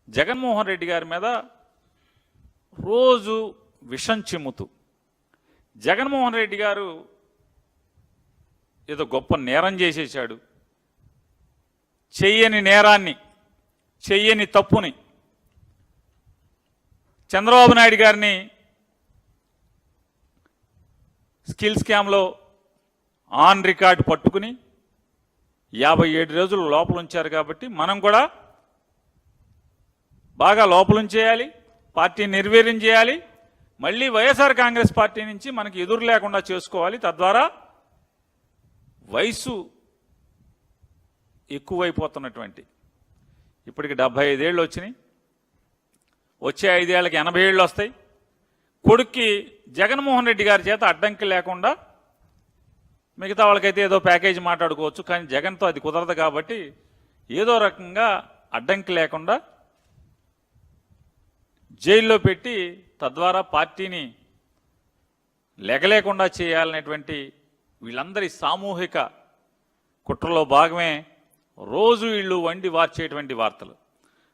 జగన్మోహన్ రెడ్డి గారి మీద రోజు విషం చిమ్ముతూ జగన్మోహన్ రెడ్డి గారు ఏదో గొప్ప నేరం చేసేసాడు, చెయ్యని నేరాన్ని, చెయ్యని తప్పుని చంద్రబాబు నాయుడు గారిని స్కిల్ స్కామ్లో ఆన్ రికార్డ్ పట్టుకుని 57 రోజులు లోపల ఉంచారు. కాబట్టి మనం కూడా బాగా లోపలుంచేయాలి, పార్టీని నిర్వీర్యం చేయాలి, మళ్ళీ వైఎస్ఆర్ కాంగ్రెస్ పార్టీ నుంచి మనకి ఎదురు లేకుండా చేసుకోవాలి. తద్వారా వయసు ఎక్కువైపోతున్నటువంటి ఇప్పటికి 75 ఏళ్ళు వచ్చినాయి, వచ్చే 5 ఏళ్ళకి 80 ఏళ్ళు వస్తాయి. కొడుక్కి జగన్మోహన్ రెడ్డి గారి చేత అడ్డంకి లేకుండా మిగతా వాళ్ళకైతే ఏదో ప్యాకేజీ మాట్లాడుకోవచ్చు, కానీ జగన్తో అది కుదరదు. కాబట్టి ఏదో రకంగా అడ్డంకి లేకుండా జైల్లో పెట్టి తద్వారా పార్టీని లెగలేకుండా చేయాలనేటువంటి వీళ్ళందరి సామూహిక కుట్రలో భాగమే రోజు వీళ్ళు వండి వార్చేటువంటి వార్తలు.